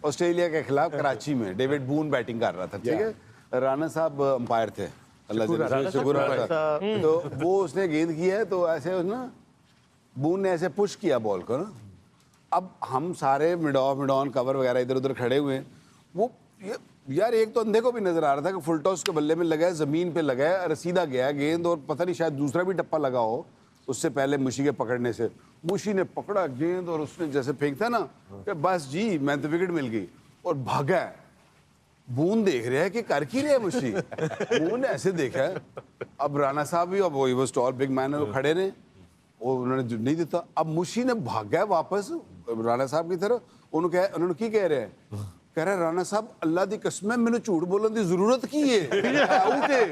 Australia के खिलाफ कराची में डेविड बून बैटिंग कर रहा था, ठीक है। राणा साहब अंपायर थे, अल्लाह शुक्र था। तो वो उसने गेंद की है, तो ऐसे ना बून ने ऐसे पुश किया बॉल को ना। अब हम सारे मिड ऑन कवर वगैरह इधर उधर खड़े हुए हैं। वो यार एक तो अंधे को भी नजर आ रहा था कि फुल टॉस के बल्ले में लगा है, जमीन पे लगा है, रसीदा गया है गेंद, और पता नहीं शायद दूसरा भी टप्पा लगा हो उससे पहले मुशी के पकड़ने से। मुशी ने पकड़ा गेंद और उसने जैसे फेंकता ना कि बस जी मैं तो विकेट मिल गई, और भागा है। बून देख रहा है कि कर की रहे मुशी। बून ने ऐसे देखा है। अब राणा साहब भी, अब वो टॉल बिग मैन वो खड़े ने, और उन्होंने नहीं देता। अब मुशी ने भागा है वापस राणा साहब की तरफ। उन्होंने की कह रहे हैं, कह रहे राणा साहब अल्लाह दी कसम मैंने झूठ बोलने की जरूरत की है, आउट है।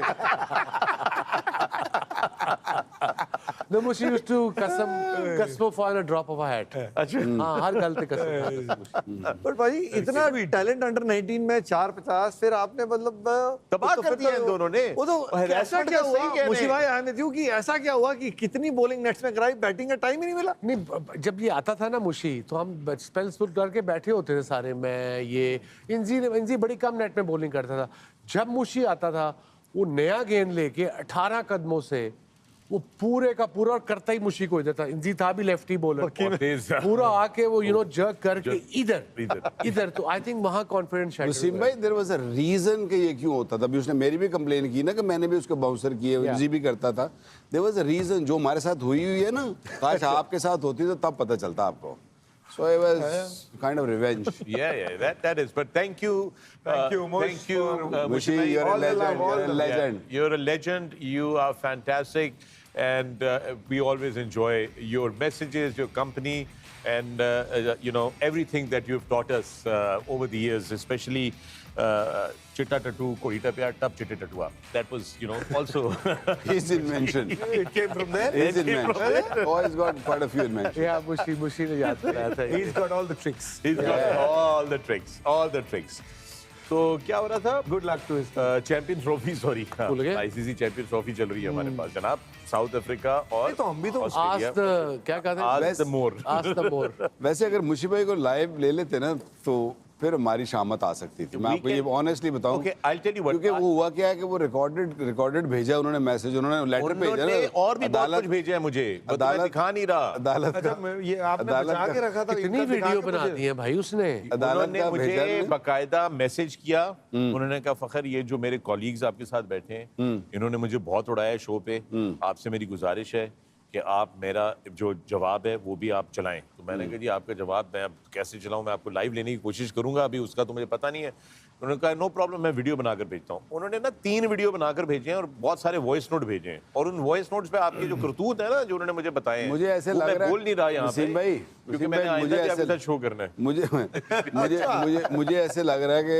No, Mushi used to कसम for a drop of a hat. अच्छा हाँ, हर गल पे कसम। पर भाई इतना टैलेंट अंडर 19 में 4-50, फिर आपने मतलब तबाह कर दिया इन दोनों ने। वो तो ऐसा क्या सही कह रहे हुआ हैं। मुशी भाई, आई एम विद यू, कि ऐसा क्या हुआ कि कितनी बॉलिंग नेट्स में कराई, बैटिंग का टाइम ही नहीं मिला। नहीं, जब ये आता था ना मुशी, तो हम स्पेल्स पुट करके बैठे होते थे सारे, मैं ये इंजी बड़ी कम नेट में बॉलिंग करता था। जब मुशी आता था वो नया गेंद लेके 18 कदमों से वो पूरे का पूरा, और करता ही मुशी को इधर था। इंजी था भी लेफ्टी बॉलर, पूरा आके वो जर्क करके इधर। तो आई थिंक वहां कॉन्फिडेंस वसीम भाई देयर वाज अ रीजन कि ये क्यों होता था। अभी उसने मेरी भी कंप्लेन की ना कि मैंने भी उसको बाउंसर किए, इंजी भी करता था। देयर वाज अ रीजन जो हमारे साथ हुई है ना, काश आपके साथ होती तो तब पता चलता आपको। So it was kind of revenge. Yeah, that is. But thank you, Mushi, you're a legend. You're a legend. You're a legend. You are fantastic, and we always enjoy your messages, your company, and everything that you've taught us over the years, especially Chitta Tattoo, Kohita Pyar, Tab Chitte Tattoo. That was, also His invention. It came from there. His invention. Oh, he's got quite a few inventions. या मुशी ने याद कराया था। He's got all the tricks. He's got all the tricks. तो क्या हो रहा था? Good luck to his champion trophy, sorry, भूल गए? आईसीसी चैंपियन ट्रॉफी चल रही है हमारे पास जनाब। साउथ अफ्रीका और नहीं, तो हम भी तो ऑस्ट्रेलिया। क्या कहते हैं? आज the more. Ask the more. वैसे अगर मुशी भाई को लाइव ले लेते ना तो फिर हमारी शामत आ सकती थी। मैं आपको ये ऑनेस्टली बताऊं, Okay, I'll tell you what. क्योंकि वो हुआ क्या है कि वो रिकॉर्डेड भेजा उन्होंने, मैसेज उन्होंने लेटर भेजा उन्होंने ना, और भी बहुत कुछ भेजा है मुझे, वो तो मैं दिखा नहीं रहा। अदालत अच्छा, का ये आपने बचा के रखा था। कितनी वीडियो बना दी है भाई उसने। अदालत उन्होंने का भेजा मुझे ना। बाकायदा मैसेज किया। उन्होंने कहा फखर, ये जो मेरे कॉलीग्स आपके साथ बैठे हैं, इन्होंने मुझे बहुत उड़ाया शो पे। आपसे मेरी गुजारिश है कि आप मेरा जो जवाब है वो भी आप चलाएं। तो मैंने कहा जी आपका जवाब मैं अब कैसे चलाऊं, मैं आपको लाइव लेने की कोशिश करूंगा, अभी उसका तो मुझे पता नहीं है। उन्होंने कहा नो प्रॉब्लम, मैं वीडियो बनाकर भेजता हूँ। उन्होंने ना 3 वीडियो बनाकर भेजे हैं और बहुत सारे वॉइस नोट भेजे हैं, और उन वॉइस नोट्स पे आपके जो करतूत है ना, जो उन्होंने मुझे बताए हैं, मुझे ऐसे वो लग मैं रहा है बोल नहीं रहा यहाँ पे, वसीम भाई, क्योंकि वसीम मैंने भाई, आइंदा भी आपके साथ शो करना है। मुझे ऐसे लग रहा है कि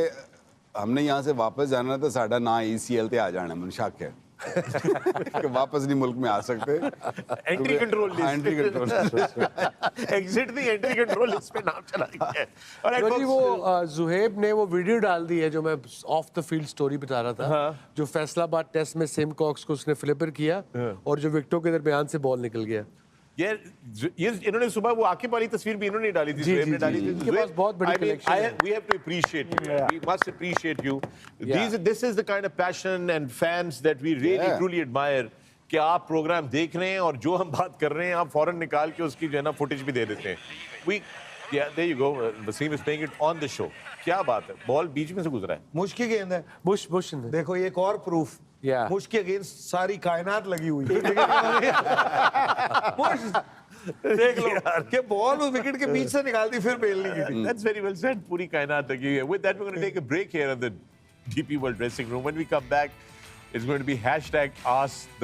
हमने यहाँ से वापस जाना तो साडा ना ECL ते आ जाना मन शक है कि वापस नहीं मुल्क में आ सकते। Entry control entry control exit the entry control list पे नाम चला गया है। Alright, जी folks, वो जुहेब ने वो वीडियो डाल दी है जो मैं ऑफ द फील्ड स्टोरी बता रहा था, जो फैसलाबाद टेस्ट में सिम कॉक्स को उसने फ्लिपर किया और जो विकेटों के दरमियान से बॉल निकल गया। ये इन्होंने सुबह वो आकिब वाली तस्वीर भी इन्होंने डाली थी, जी, ज़ुहैब ने जी, डाली जी, थी। इनके पास बहुत बड़ी collection है। We have to appreciate you. We must appreciate you. This is the kind of passion and fans that we really truly admire. कि आप प्रोग्राम देख रहे हैं और जो हम बात कर रहे हैं आप फौरन निकाल के उसकी जो है ना फुटेज भी दे देते हैं। There you go. Wasim is playing it on the show. क्या बात है, बॉल बीच में से गुजरा है। मुश की गेंद है। बुश देखो ये एक और प्रूफ। मुश के अगेंस्ट सारी कायनात लगी हुई है। देख लो कि बॉल उस विकेट के बीच से निकाल दी, फिर बेलनी की थी। That's very well said. पूरी कायनात लगी हुई है। With that, we're going to take a break here in the DP World dressing room. When we come back, it's going to be #AskTheRoom.